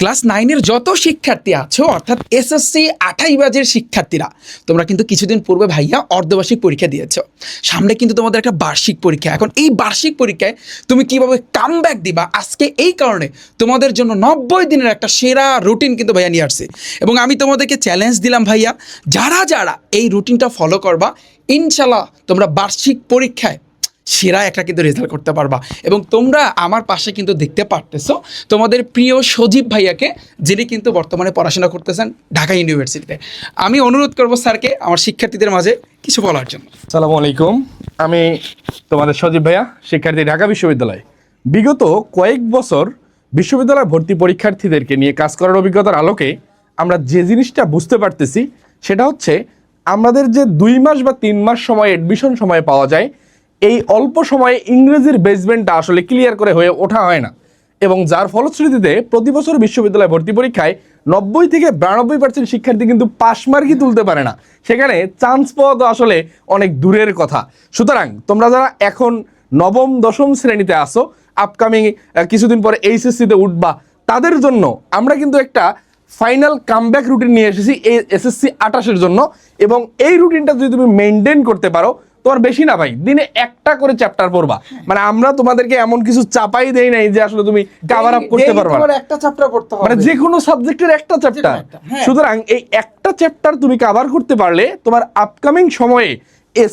Class 9-এর যত শিক্ষার্থী আছো অর্থাৎ এসএসসি 28 ব্যাচের শিক্ষার্থীরা তোমরা কিন্তু কিছুদিন পূর্বে ভাইয়া অর্ধবার্ষিক পরীক্ষা দিয়েছো। সামনে কিন্তু তোমাদের একটা বার্ষিক পরীক্ষা। এখন এই বার্ষিক পরীক্ষায় তুমি কিভাবে কামব্যাক দিবা, আজকে এই কারণে তোমাদের জন্য 90 দিনের একটা সেরা রুটিন কিন্তু ভাইয়া নিয়ে আসছে। এবং আমি তোমাদেরকে চ্যালেঞ্জ দিলাম ভাইয়া, যারা যারা এই রুটিনটা ফলো করবা ইনশাল্লাহ তোমরা বার্ষিক পরীক্ষায় সেরা একটা কিন্তু রেজাল্ট করতে পারবা। এবং তোমরা আমার পাশে কিন্তু দেখতে পারতেছো তোমাদের প্রিয় সজীব ভাইয়াকে, যিনি কিন্তু বর্তমানে পড়াশোনা করতেছেন ঢাকা ইউনিভার্সিটিতে। আমি অনুরোধ করব স্যারকে আমার শিক্ষার্থীদের মাঝে কিছু বলার জন্য। আসসালামু আলাইকুম, আমি তোমাদের সজীব ভাইয়া, শিক্ষার্থী ঢাকা বিশ্ববিদ্যালয়। বিগত কয়েক বছর বিশ্ববিদ্যালয় ভর্তি পরীক্ষার্থীদেরকে নিয়ে কাজ করার অভিজ্ঞতার আলোকে আমরা যে জিনিসটা বুঝতে পারতেছি সেটা হচ্ছে আমাদের যে 2 মাস বা 3 মাস সময় অ্যাডমিশন সময় পাওয়া যায়, এই অল্প সময়ে ইংরেজির বেসমেন্টটা আসলে ক্লিয়ার করে হয়ে ওঠা হয় না। এবং যার ফলশ্রুতিতে প্রতি বছর বিশ্ববিদ্যালয় ভর্তি পরীক্ষায় 90 থেকে 92% শিক্ষার্থী কিন্তু পাশ মার্কই তুলতে পারে না। সেখানে চান্স পাওয়া তো আসলে অনেক দূরের কথা। সুতরাং তোমরা যারা এখন নবম দশম শ্রেণীতে আসো, আপকামিং কিছুদিন পরে এইচএসসিতে উঠবা, তাদের জন্য আমরা কিন্তু একটা ফাইনাল কামব্যাক রুটিন নিয়ে এসেছি এই এসএসসি 28-এর জন্য। এবং এই রুটিনটা যদি তুমি মেনটেন করতে পারো, তোমার বেশি না ভাই, দিনে একটা করে চ্যাপ্টার পড়বা। মানে আমরা তোমাদেরকে এমন কিছু চাপাই দেই নাই যে আসলে তুমি কভার আপ করতে পারবা না। একটা চ্যাপ্টার পড়তে হবে, মানে যে কোনো সাবজেক্টের একটা চ্যাপ্টার। হ্যাঁ। সুতরাং এই একটা চ্যাপ্টার তুমি কভার করতে পারলে তোমার আপকামিং সময়ে এই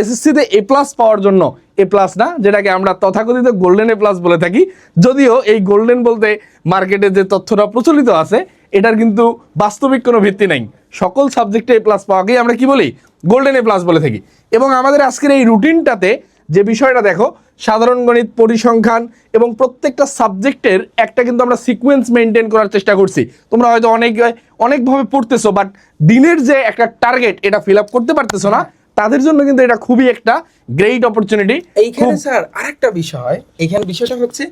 এসএসসিতে এ প্লাস পাওয়ার জন্য, এ প্লাস না যেটাকে আমরা তথাকথিত গোল্ডেন এ প্লাস বলে থাকি, যদিও এই গোল্ডেন বলতে মার্কেটে যে তথ্যটা প্রচলিত আছে এটার কিন্তু বাস্তবিক কোনো ভিত্তি নেই। সকল সাবজেক্টে এ প্লাস পাওয়াকেই আমরা কি বলি, গোল্ডেন এ প্লাস বলে থাকি। এবং আমাদের আজকের এই রুটিনটাতে যে বিষয়টা দেখো, সাধারণ গণিত, পরিসংখ্যান এবং প্রত্যেকটা সাবজেক্টের একটা কিন্তু আমরা সিকোয়েন্স মেনটেন করার চেষ্টা করছি। তোমরা হয়তো অনেকভাবে পড়তেছো, বাট দিনের যে একটা টার্গেট এটা ফিল আপ করতে পারতেছো না, তাদের জন্য কিন্তু এটা খুবই একটা গ্রেট অপরচুনিটি। এইখানে স্যার আরেকটা বিষয়, এইখানে বিষয়টা হচ্ছে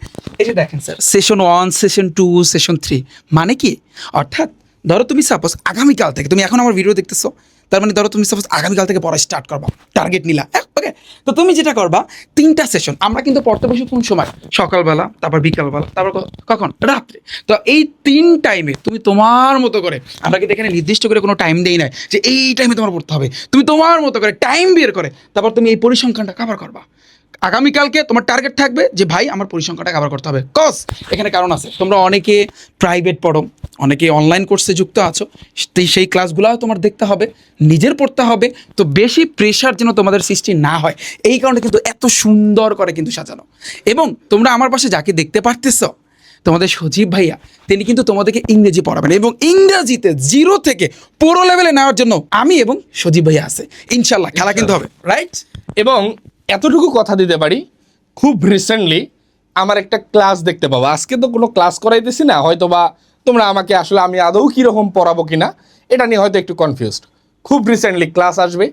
এই যে দেখেন স্যার, সেশন 1, সেশন 2, সেশন 3 মানে কি, অর্থাৎ ধরো তুমি সাপোজ আগামীকাল থেকে, তুমি এখন আমার ভিডিও দেখতেছো, তার মানে ধরো তুমি সাপোজ আগামীকাল থেকে পড়া স্টার্ট করবা, টার্গেট নিলা, ওকে। তো তুমি যেটা করবা, 3টা সেশন আমরা কিন্তু পড়তে বসি কোন সময়, সকালবেলা, তারপর বিকালবেলা, তারপর কখন, রাত্রে। তো এই 3 টাইমে তুমি তোমার মতো করে, আমরা কিন্তু এখানে নির্দিষ্ট করে কোনো টাইম দেই নাই যে এই টাইমে তোমার পড়তে হবে, তুমি তোমার মতো করে টাইম বের করে তারপর তুমি এই পরিসংখ্যানটা কভার করবা। আগামীকালকে তোমার টার্গেট থাকবে যে ভাই আমার পরিসংখ্যানটা কভার করতে হবে। কজ এখানে কারণ আছে, তোমরা অনেকে প্রাইভেট পড়ো, অনেকে অনলাইন কোর্সে যুক্ত আছো, সেই ক্লাসগুলোও তোমার দেখতে হবে, নিজের পড়তে হবে। তো বেশি প্রেশার যেন তোমাদের সৃষ্টি না হয়, এই কারণে কিন্তু এত সুন্দর করে কিন্তু সাজানো। এবং তোমরা আমার পাশে যাকে দেখতে পারতেছ, তোমাদের সজীব ভাইয়া, তিনি কিন্তু তোমাদেরকে ইংরেজি পড়াবেন এবং ইংরেজিতে 0 থেকে পুরো লেভেলে নেওয়ার জন্য আমি এবং সজীব ভাইয়া আছে। ইনশাল্লাহ খেলা কিন্তু হবে, রাইট? এবং এতটুকু কথা দিতে পারি, খুব রিসেন্টলি আমার একটা ক্লাস দেখতে পাবো। আজকে তো কোনো ক্লাস করাইতেছি না, হয়তো বা তোমরা আমাকে আসলে আমি আদৌ কীরকম পড়াবো কিনা এটা নিয়ে হয়তো একটু কনফিউজড। খুব রিসেন্টলি ক্লাস আসবে,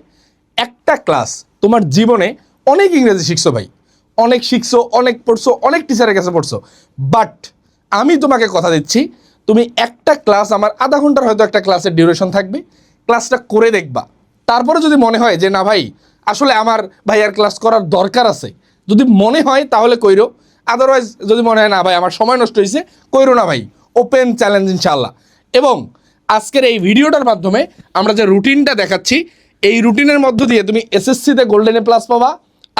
একটা ক্লাস তোমার জীবনে অনেক ইংরেজি শিখছো ভাই, অনেক শিখছো, অনেক পড়ছো, অনেক টিচারের কাছে পড়ছো, বাট আমি তোমাকে কথা দিচ্ছি, তুমি একটা ক্লাস, আমার আধা ঘন্টার হয়তো একটা ক্লাসের ডিউরেশন থাকবে, ক্লাসটা করে দেখবা। তারপরে যদি মনে হয় যে না ভাই আসলে আমার ভাই আর ক্লাস করার দরকার আছে, যদি মনে হয় তাহলে কইরো, আদারওয়াইজ যদি মনে হয় না ভাই আমার সময় নষ্ট হয়েছে, কইরো না ভাই, ওপেন চ্যালেঞ্জ ইনশাল্লাহ। এবং আজকের এই ভিডিওটার মাধ্যমে আমরা যে রুটিনটা দেখাচ্ছি, এই রুটিনের মধ্য দিয়ে তুমি এসএসসিতে গোল্ডেন এ প্লাস পাবা,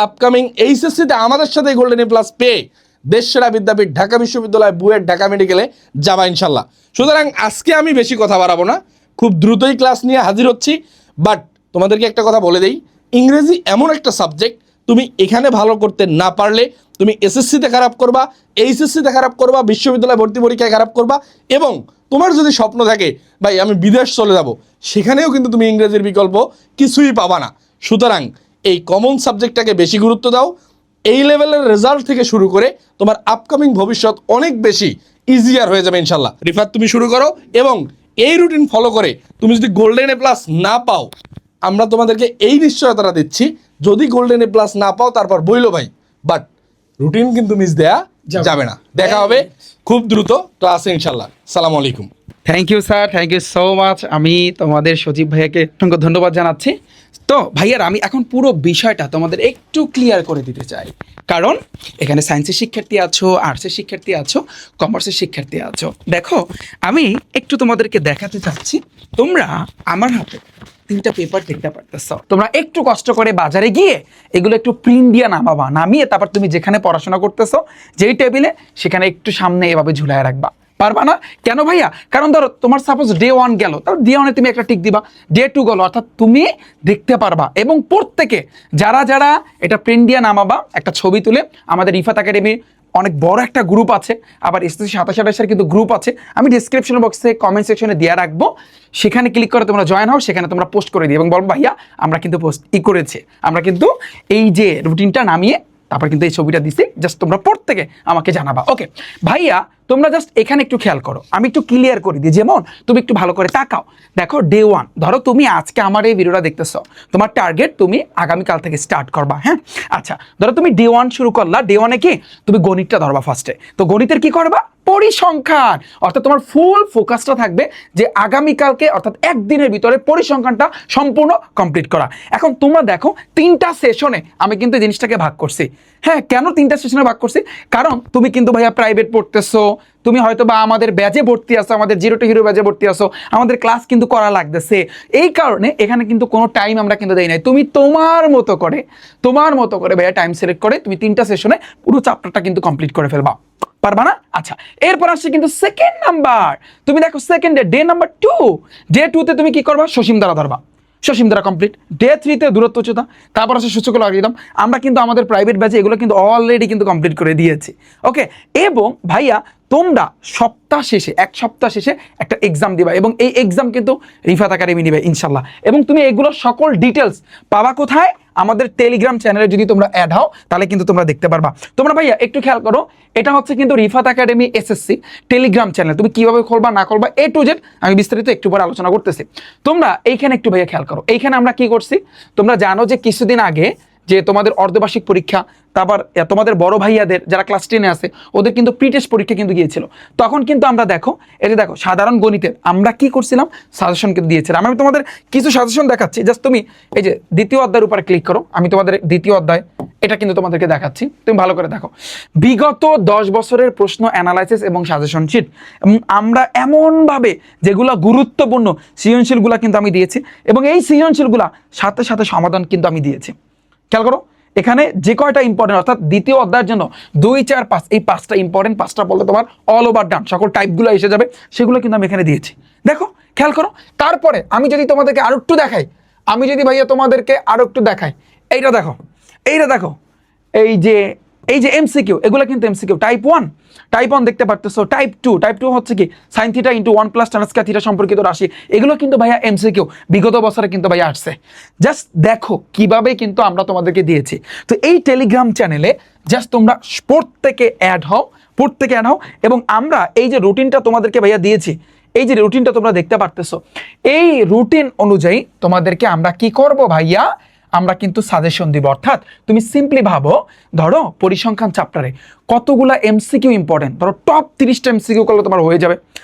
আপকামিং এইচএসসিতে আমাদের সাথে গোল্ডেন এ প্লাস পেয়ে দেশসেরা বিদ্যাপীঠ ঢাকা বিশ্ববিদ্যালয়, বুয়েট, ঢাকা মেডিকেলে যাবা ইনশাল্লাহ। সুতরাং আজকে আমি বেশি কথা বাড়াবো না, খুব দ্রুতই ক্লাস নিয়ে হাজির হচ্ছি। বাট তোমাদেরকে একটা কথা বলে দেই, ইংরেজি এমন একটা সাবজেক্ট, তুমি এখানে ভালো করতে না পারলে তুমি এসএসসিতে খারাপ করবা, এইচএসসিতে খারাপ করবা, বিশ্ববিদ্যালয় ভর্তি পরীক্ষায় খারাপ করবা। এবং তোমার যদি স্বপ্ন থাকে ভাই আমি বিদেশ চলে যাব, সেখানেও কিন্তু তুমি ইংরেজির বিকল্প কিছুই পাবা না। সুতরাং এই কমন সাবজেক্টটাকে বেশি গুরুত্ব দাও। এই লেভেলের রেজাল্ট থেকে শুরু করে তোমার আপকামিং ভবিষ্যৎ অনেক বেশি ইজিয়ার হয়ে যাবে ইনশাল্লাহ। রিফাত, তুমি শুরু করো এবং এই রুটিন ফলো করে তুমি যদি গোল্ডেন এ প্লাস না পাও, আমরা তোমাদেরকে এই নিশ্চয়তাটা দিচ্ছি, যদি গোল্ডেন এ প্লাস না পাও তারপর বইলো ভাই, বাট রুটিন কিন্তু মিস দেয়া যাবে না। দেখা হবে খুব দ্রুত ক্লাসে ইনশাল্লাহ। সালাম আলাইকুম। Thank you sir, thank you so much. আমি তোমাদের সজীব ভাইয়াকে অসংখ্য ধন্যবাদ জানাচ্ছি। তো ভাইয়ার আমি এখন পুরো বিষয়টা তোমাদের একটু ক্লিয়ার করে দিতে চাই, কারণ এখানে সায়েন্সের শিক্ষার্থী আছো, আর্টসের শিক্ষার্থী আছো, কমার্সের শিক্ষার্থী আছো। দেখো আমি একটু তোমাদেরকে দেখাতে চাচ্ছি, তোমরা আমার হাতে 3টা পেপার দেখতে পারতেছ, তোমরা একটু কষ্ট করে বাজারে গিয়ে এগুলো একটু প্রিন্ট দিয়ে নামাবা, নামিয়ে তারপর তুমি যেখানে পড়াশোনা করতেছো যেই টেবিলে সেখানে একটু সামনে এভাবে ঝুলায় রাখবা। পারবা না কেন ভাইয়া? কারণ ধরো তোমার সাপোজ ডে 1 গেল, তাহলে ডে 1-এ তুমি একটা টিক দিবা, ডে 2 গেল, অর্থাৎ তুমি দেখতে পারবা। এবং প্রত্যেকে যারা যারা এটা প্রিন্ট দিয়ে নামাবা একটা ছবি তুলে, আমাদের রিফাত একাডেমি অনেক বড় একটা গ্রুপ আছে, আবার এসএসসি 27-28-এর কিন্তু গ্রুপ আছে, আমি ডিসক্রিপশন বক্সে কমেন্ট সেকশনে দিয়ে রাখবো, সেখানে ক্লিক করে তোমরা জয়েন হও, সেখানে তোমরা পোস্ট করে দিও এবং বলবো ভাইয়া আমরা কিন্তু পোস্ট করেছি, আমরা কিন্তু এই যে রুটিনটা নামিয়ে তারপর কিন্তু এই ছবিটা দিছি, জাস্ট তোমরা প্রত্যেকে আমাকে জানাবা। ওকে ভাইয়া, তোমরা জাস্ট এখানে একটু খেয়াল করো, আমি একটু ক্লিয়ার করে দিই, যেমন তুমি একটু ভালো করে তাকাও। দেখো ডে 1, ধরো তুমি আজকে আমার এই ভিডিওটা দেখতেছো, তোমার টার্গেট তুমি আগামীকাল থেকে স্টার্ট করবা। হ্যাঁ আচ্ছা, ধরো তুমি ডে 1 শুরু করলা, ডে 1-এ কি তুমি গণিতটা ধরবা ফার্স্টে, তো গণিতের কি করবা? পরিসংখ্যান, অর্থাৎ তোমার ফুল ফোকাসটা থাকবে যে আগামীকালকে অর্থাৎ একদিনের ভিতরে পরিসংখ্যানটা সম্পূর্ণ কমপ্লিট করা। এখন তোমরা দেখো 3টা সেশনে আমি কিন্তু এই জিনিসটাকে ভাগ করছি। হ্যাঁ কেন 3টা সেশনে ভাগ করছি? কারণ তুমি কিন্তু ভাইয়া প্রাইভেট পড়তেছো, তুমি হয়তো বা আমাদের ব্যাচে ভর্তি আসো, আমাদের জিরো টু হিরো ব্যাচে ভর্তি আসো, আমাদের ক্লাস কিন্তু করা লাগতেছে, এই কারণে এখানে কিন্তু কোনো টাইম আমরা কিন্তু দেই নাই। তুমি তোমার মতো করে ভাইয়া টাইম সিলেক্ট করে তুমি 3টা সেশনে পুরো চ্যাপ্টারটা কিন্তু কমপ্লিট করে ফেলবা। পারবা না? আচ্ছা, এরপর আসছে কিন্তু সেকেন্ড নাম্বার। তুমি দেখো সেকেন্ডে ডে নাম্বার 2, ডে 2-তে তুমি কি করবা? সসীম দ্বারা ধরবা, সসীম দ্বারা কমপ্লিট। ডে 3-তে দূরত্ব উচ্চতা, তারপর আসে সূচক লগারিদম। আমরা কিন্তু আমাদের প্রাইভেট ব্যাচে এগুলো কিন্তু অলরেডি কিন্তু কমপ্লিট করে দিয়েছি। ওকে, এবং ভাইয়া তোমরা এক সপ্তাহ শেষে একটা এক্সাম দিবা, এবং এই এক্সাম কিন্তু রিফাত একাডেমি নিবে ইনশাল্লাহ। এবং তুমি এগুলোর সকল ডিটেলস পাবা কোথায়? আমাদের টেলিগ্রাম চ্যানেলে যদি তোমরা অ্যাড হও তাহলে কিন্তু তোমরা দেখতে পারবা। তোমরা ভাইয়া একটু খেয়াল করো, এটা হচ্ছে কিন্তু Rifat academy SSC Telegram channel. তুমি কিভাবে খুলবা না খুলবা A to Z আমি বিস্তারিত একটু পরে আলোচনা করতেছি। তোমরা এইখানে একটু ভাইয়া খেয়াল করো, এইখানে আমরা কি করছি? তোমরা জানো যে কিছুদিন আগে যে তোমাদের অর্ধবার্ষিক পরীক্ষা, তারপর তোমাদের বড় ভাইয়াদের যারা ক্লাস 10-এ আছে ওদের কিন্তু প্রি টেস্ট পরীক্ষা কিন্তু গিয়েছিল। তখন কিন্তু আমরা দেখো এই যে দেখো সাধারণ গণিতের আমরা কি করছিলাম? সাজেশন কিন্তু দিয়েছিলাম। আমি তোমাদের কিছু সাজেশন দেখাচ্ছি, জাস্ট তুমি এই যে দ্বিতীয় অধ্যায়ের উপরে ক্লিক করো, আমি তোমাদের দ্বিতীয় অধ্যায় এটা কিন্তু তোমাদেরকে দেখাচ্ছি, তুমি ভালো করে দেখো। বিগত 10 বছরের প্রশ্ন অ্যানালাইসিস এবং সাজেশন শিট আমরা এমনভাবে যেগুলো গুরুত্বপূর্ণ সৃজনশীলগুলো কিন্তু আমি দিয়েছি, এবং এই সৃজনশীলগুলা সাথে সাথে সমাধান কিন্তু আমি দিয়েছি। খেয়াল করো এখানে যে কয়টা ইম্পর্টেন্ট, অর্থাৎ দ্বিতীয় অধ্যায়ের জন্য 2, 4, 5 এই 5টা ইম্পর্টেন্ট, 5টা বলতে তোমার অল ওভার ডান সকল টাইপগুলো এসে যাবে, সেগুলো কিন্তু আমি এখানে দিয়েছি। দেখো খেয়াল করো। তারপরে আমি যদি তোমাদেরকে আরো একটু দেখাই, ভাইয়া তোমাদেরকে আরো একটু দেখাই, এইটা দেখো এই যে এমসিকিউ, এগুলো কিন্তু এমসিকিউ টাইপ 1 দেখতে পারতেছো। টাইপ 2 হচ্ছে কি sin θ × 1 + tan স্কয়ার θ সম্পর্কিত রাশি, এগুলো কিন্তু ভাইয়া এমসিকিউ বিগত বছরে কিন্তু ভাইয়া আসছে। জাস্ট দেখো কিভাবে কিন্তু আমরা তোমাদেরকে দিয়েছি। তো এই টেলিগ্রাম চ্যানেলে জাস্ট তোমরা প্রত্যেকে অ্যাড হও, এবং আমরা এই যে রুটিনটা তোমাদেরকে ভাইয়া দিয়েছি, এই যে রুটিনটা তোমরা দেখতে পারতেছো, এই রুটিন অনুযায়ী তোমাদেরকে আমরা কি করব ভাইয়া? আমরা কিন্তু সাজেশন দিব। অর্থাৎ তুমি সিম্পলি ভাবো, ধরো পরিসংখ্যান চ্যাপ্টারে কতগুলা এমসিকিউ ইম্পর্টেন্ট, ধরো টপ 30টা এমসিকিউ করলে তোমার হয়ে যাবে,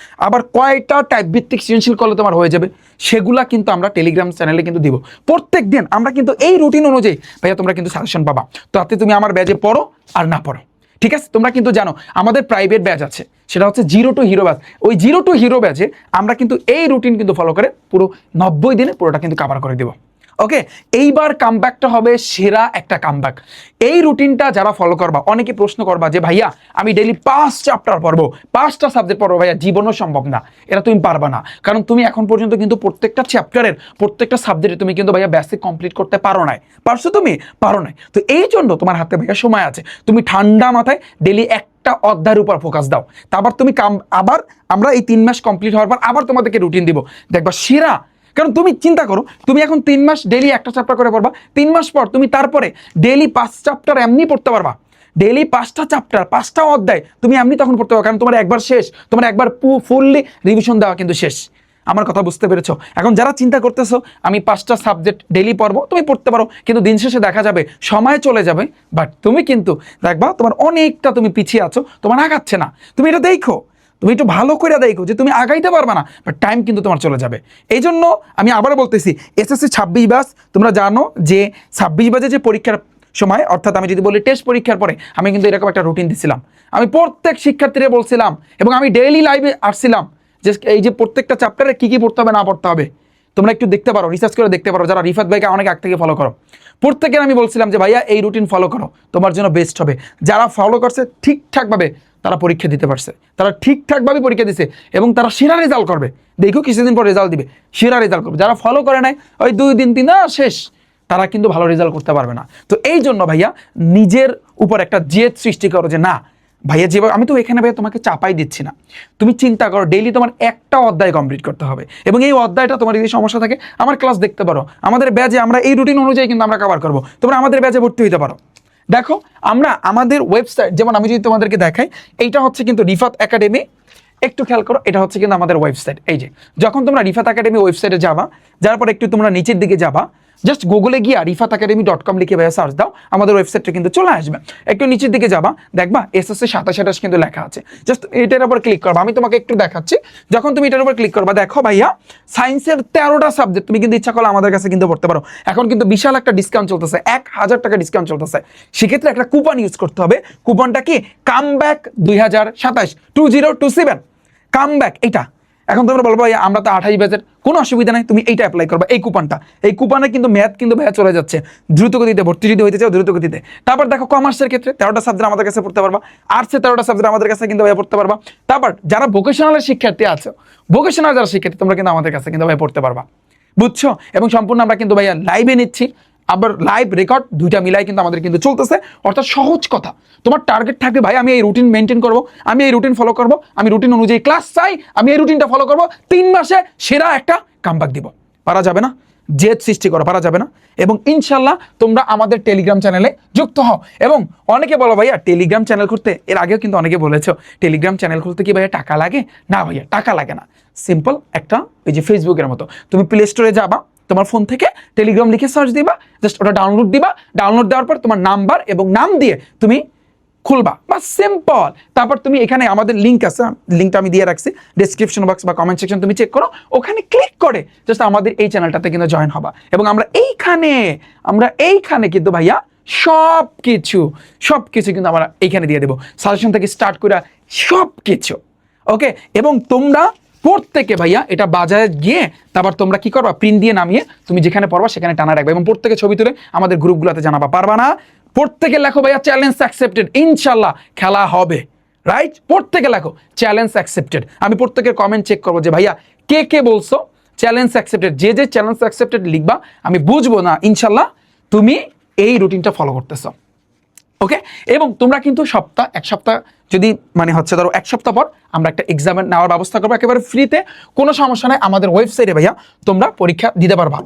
আবার কয়টা টাইপ ভিত্তিক সৃজনশীল করলে তোমার হয়ে যাবে, সেগুলা কিন্তু আমরা টেলিগ্রাম চ্যানেলে কিন্তু দিব। প্রত্যেক দিন আমরা কিন্তু এই রুটিন অনুযায়ী ভাইয়া তোমরা কিন্তু সাজেশন পাবা। তো তাতে তুমি আমার ব্যাচে পড়ো আর না পড়ো, ঠিক আছে? তোমরা কিন্তু জানো আমাদের প্রাইভেট ব্যাচ আছে, সেটা হচ্ছে জিরো টু হিরো ব্যাচ। ওই জিরো টু হিরো ব্যাচে আমরা কিন্তু এই রুটিন কিন্তু ফলো করে পুরো 90 দিনে পুরোটা কিন্তু কভার করে দেবো। ওকে, এইবার কামব্যাকটা হবে সেরা একটা কামব্যাক। এই রুটিনটা যারা ফলো করবা, অনেকে প্রশ্ন করবা যে ভাইয়া আমি ডেইলি 5 চ্যাপ্টার পড়বো, 5টা সাবজেক্ট পড়বো, ভাইয়া জীবনও সম্ভব না, এটা তুমি পারবা না। কারণ তুমি এখন পর্যন্ত কিন্তু প্রত্যেকটা চ্যাপ্টারের প্রত্যেকটা সাবজেক্টে তুমি কিন্তু ভাইয়া বেসিক কমপ্লিট করতে পারো নাই। পারছো? তুমি পারো নাই। তো এই জন্য তোমার হাতে ভাইয়া সময় আছে, তুমি ঠান্ডা মাথায় ডেইলি একটা অধ্যায়ের উপর ফোকাস দাও। তারপর তুমি আবার আমরা এই 3 মাস কমপ্লিট হওয়ার পর আবার তোমাদেরকে রুটিন দিব, দেখবা সেরা। কারণ তুমি চিন্তা করো, তুমি এখন 3 মাস ডেইলি একটা চ্যাপ্টার করে পড়বা, 3 মাস পর তুমি তারপরে ডেইলি 5 চ্যাপ্টার এমনি পড়তে পারবা, ডেইলি 5টা চ্যাপ্টার 5টা অধ্যায় তুমি এমনি তখন পড়তে পারবা, কারণ তোমার একবার শেষ, তোমার একবার ফুললি রিভিশন দেওয়া কিন্তু শেষ। আমার কথা বুঝতে পেরেছো? এখন যারা চিন্তা করতেছো আমি 5টা সাবজেক্ট ডেইলি পড়বো, তুমি পড়তে পারো, কিন্তু দিন শেষে দেখা যাবে সময় চলে যাবে, বাট তুমি কিন্তু দেখবা তোমার অনেকটা তুমি পিছিয়ে আছো, তোমার আগাচ্ছে না। তুমি এটা দেখো, তুমি একটু ভালো করে দেখো যে তুমি আগাইতে পারবে না, বাট টাইম কিন্তু তোমার চলে যাবে। এই জন্য আমি আবারও বলতেছি, এসএসসি 26 ব্যাচ, তোমরা জানো যে 26 ব্যাচে যে পরীক্ষার সময়, অর্থাৎ আমি যদি বলি টেস্ট পরীক্ষার পরে, আমি কিন্তু এরকম একটা রুটিন দিছিলাম। আমি প্রত্যেক শিক্ষার্থীরা বলছিলাম এবং আমি ডেইলি লাইভে আসছিলাম যে এই যে প্রত্যেকটা চ্যাপ্টারে কী কী পড়তে হবে না পড়তে হবে তোমরা একটু দেখতে পারো, রিসার্চ করে দেখতে পারো, যারা রিফাত ভাইকে অনেক আগ থেকে ফলো করো। প্রত্যেকের আমি বলছিলাম যে ভাইয়া এই রুটিন ফলো করো, তোমার জন্য বেস্ট হবে। যারা ফলো করছে ঠিকঠাকভাবে তারা পরীক্ষা দিতে পারছে, তারা ঠিকঠাকভাবে পরীক্ষা দিছে এবং তারা সেরা রেজাল্ট করবে। দেখো কিছুদিন পর রেজাল্ট দিবে, সেরা রেজাল্ট করবে। যারা ফলো করে নাই ওই 2 দিন 3 দিন শেষ, তারা কিন্তু ভালো রেজাল্ট করতে পারবে না। তো এই জন্য ভাইয়া নিজের উপর একটা জেদ সৃষ্টি করো যে না ভাইয়া, যেভাবে আমি তো এখানে ভাইয়া তোমাকে চাপাই দিচ্ছি না, তুমি চিন্তা করো ডেইলি তোমার একটা অধ্যায় কমপ্লিট করতে হবে এবং এই অধ্যায়টা তোমার যদি সমস্যা থাকে আমার ক্লাস দেখতে পারো, আমাদের ব্যাচে আমরা এই রুটিন অনুযায়ী কিন্তু আমরা কভার করবো, তোমরা আমাদের ব্যাচে ভর্তি হতে পারো। দেখো আমরা আমাদের ওয়েবসাইট, যেমন আমি যদি তোমাদেরকে দেখাই, এইটা হচ্ছে কিন্তু রিফাত একাডেমি, একটু খেয়াল করো, এটা হচ্ছে কিন্তু আমাদের ওয়েবসাইট। এই যে যখন তোমরা রিফাত একাডেমি ওয়েবসাইটে যাবা, যাওয়ার পর একটু তোমরা নিচের দিকে যাবা, জাস্ট গুগলে গিয়ে rifatacademy.com লিখে ভাইয়া সার্চ দাও, আমাদের ওয়েবসাইটটা কিন্তু চলে আসবে। একটু নিচের দিকে যাবা, দেখবা এসএসসি 27 কিন্তু লেখা আছে, জাস্ট এটার উপর ক্লিক করবা। আমি তোমাকে একটু দেখাচ্ছি, যখন তুমি এটার উপর ক্লিক করবা, দেখো ভাইয়া সায়েন্সের 13টা সাবজেক্ট তুমি কিন্তু ইচ্ছা করলে আমাদের কাছে কিন্তু পড়তে পারো। এখন কিন্তু বিশাল একটা ডিসকাউন্ট চলতেছে, 1000 টাকা ডিসকাউন্ট চলতেছে। সেক্ষেত্রে একটা কুপন ইউজ করতে হবে, কুপনটা কি কামব্যাক 2027 2027 কামব্যাক। এইটা এখন তোমরা বলবো ভাইয়া আমরা তো 28 ব্যাচের, কোনো অসুবিধা নাই, তুমি এইটা অ্যাপ্লাই করবা, এই কুপনটা। এই কুপনে কিন্তু ম্যাথ কিন্তু ভাইয়া চলে যাচ্ছে দ্রুতগতিতে, ভর্তি যদি হইতে চাও দ্রুতগতিতে। তারপর দেখো কমার্সের ক্ষেত্রে 13টা সাবজেক্ট আমাদের কাছে পড়তে পারবা, আর্টসের 13টা সাবজেক্ট আমাদের কাছে কিন্তু ভাইয়া পড়তে পারবা। তারপর যারা ভোকেশনালের শিক্ষার্থী আছে, ভোকেশনাল যারা শিক্ষার্থী তোমরা কিন্তু আমাদের কাছে কিন্তু ভাইয়া পড়তে পারবা, বুঝছো? এবং সম্পূর্ণ আমরা কিন্তু ভাইয়া লাইভে নিচ্ছি, আবার লাইভ রেকর্ড দুইটা মিলাই কিন্তু আমাদের কিন্তু চলতেছে। অর্থাৎ সহজ কথা, তোমার টার্গেট থাকবে ভাই আমি এই রুটিন মেনটেন করব, আমি এই রুটিন ফলো করব, আমি রুটিন অনুযায়ী ক্লাস চাই, আমি এই রুটিনটা ফলো করব, 3 মাসে সেরা একটা কামব্যাক দিব। পারা যাবে না? জেদ সৃষ্টি করো, পারা যাবে না? এবং ইনশাল্লাহ তোমরা আমাদের টেলিগ্রাম চ্যানেলে যুক্ত হও। এবং অনেকে বলো ভাইয়া টেলিগ্রাম চ্যানেল খুলতে, এর আগেও কিন্তু অনেকে বলেছো টেলিগ্রাম চ্যানেল খুলতে কি ভাইয়া টাকা লাগে? না ভাইয়া টাকা লাগে না, সিম্পল একটা ওই যে ফেসবুকের মতো, তুমি প্লে স্টোরে যাবা, তোমার ফোন থেকে টেলিগ্রাম লিখে সার্চ দিবা, জাস্ট ওটা ডাউনলোড দিবা, ডাউনলোড দেওয়ার পর তোমার নাম্বার এবং নাম দিয়ে তুমি খুলবা, বা সিম্পল। তারপর তুমি এখানে আমাদের লিঙ্ক আছে, লিঙ্কটা আমি দিয়ে রাখছি ডেসক্রিপশন বক্স বা কমেন্ট সেকশন, তুমি চেক করো, ওখানে ক্লিক করে জাস্ট আমাদের এই চ্যানেলটাতে কিন্তু জয়েন হবা। এবং আমরা এইখানে কিন্তু ভাইয়া সব কিছু কিন্তু আমরা এইখানে দিয়ে দেবো, সাজেশন থেকে স্টার্ট করে সব কিছু, ওকে? এবং তোমরা প্রত্যেকে ভাইয়া এটা বাজারে গিয়ে তারপর তোমরা কি করবা, প্রিন্ট দিয়ে নামিয়ে তুমি যেখানে পড়বা সেখানে টানা রাখবে এবং প্রত্যেকে ছবি তুলে আমাদের গ্রুপগুলোতে জানাবা। পারবা না? প্রত্যেকে লেখো ভাইয়া চ্যালেঞ্জ অ্যাকসেপ্টেড, ইনশাল্লাহ খেলা হবে, রাইট? প্রত্যেকে লেখো চ্যালেঞ্জ অ্যাকসেপ্টেড। আমি প্রত্যেকের কমেন্ট চেক করবো যে ভাইয়া কে কে বলছো চ্যালেঞ্জ অ্যাকসেপ্টেড। যে চ্যালেঞ্জ অ্যাকসেপ্টেড লিখবা আমি বুঝবো না ইনশাল্লাহ তুমি এই রুটিনটা ফলো করতেছো, ওকে? এবং তোমরা কিন্তু এক সপ্তাহ যদি মানে হচ্ছে ধরো 1 সপ্তাহ পর আমরা একটা এক্সাম নেওয়ার ব্যবস্থা করবো একেবারে ফ্রিতে, কোনো সমস্যা নাই। আমাদের ওয়েবসাইটে ভাইয়া তোমরা পরীক্ষা দিতে পারবা,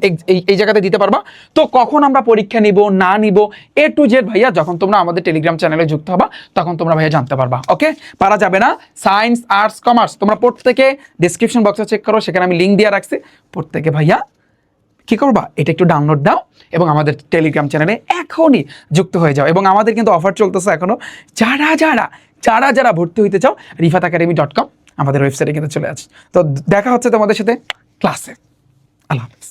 এই জায়গাতে দিতে পারবা। তো কখন আমরা পরীক্ষা নিব না নিব A to Z ভাইয়া যখন তোমরা আমাদের টেলিগ্রাম চ্যানেলে যুক্ত হবা তখন তোমরা ভাইয়া জানতে পারবা, ওকে? পারা যাবে না? সায়েন্স, আর্টস, কমার্স তোমরা প্রত্যেকে ডেসক্রিপশন বক্সে চেক করো, সেখানে আমি লিঙ্ক দিয়ে রাখছি। প্রত্যেকে ভাইয়া কি করবা, এটা একটু ডাউনলোড দাও এবং আমাদের টেলিগ্রাম চ্যানেলে এখনই যুক্ত হয়ে যাও। এবং আমাদের কিন্তু অফার চলতেছে এখনো, যারা ভর্তি হইতে চাও rifatacademy.com আমাদের ওয়েবসাইটে কিন্তু চলে আসে। তো দেখা হচ্ছে তোমাদের সাথে ক্লাসে। আল্লাহ হাফেজ।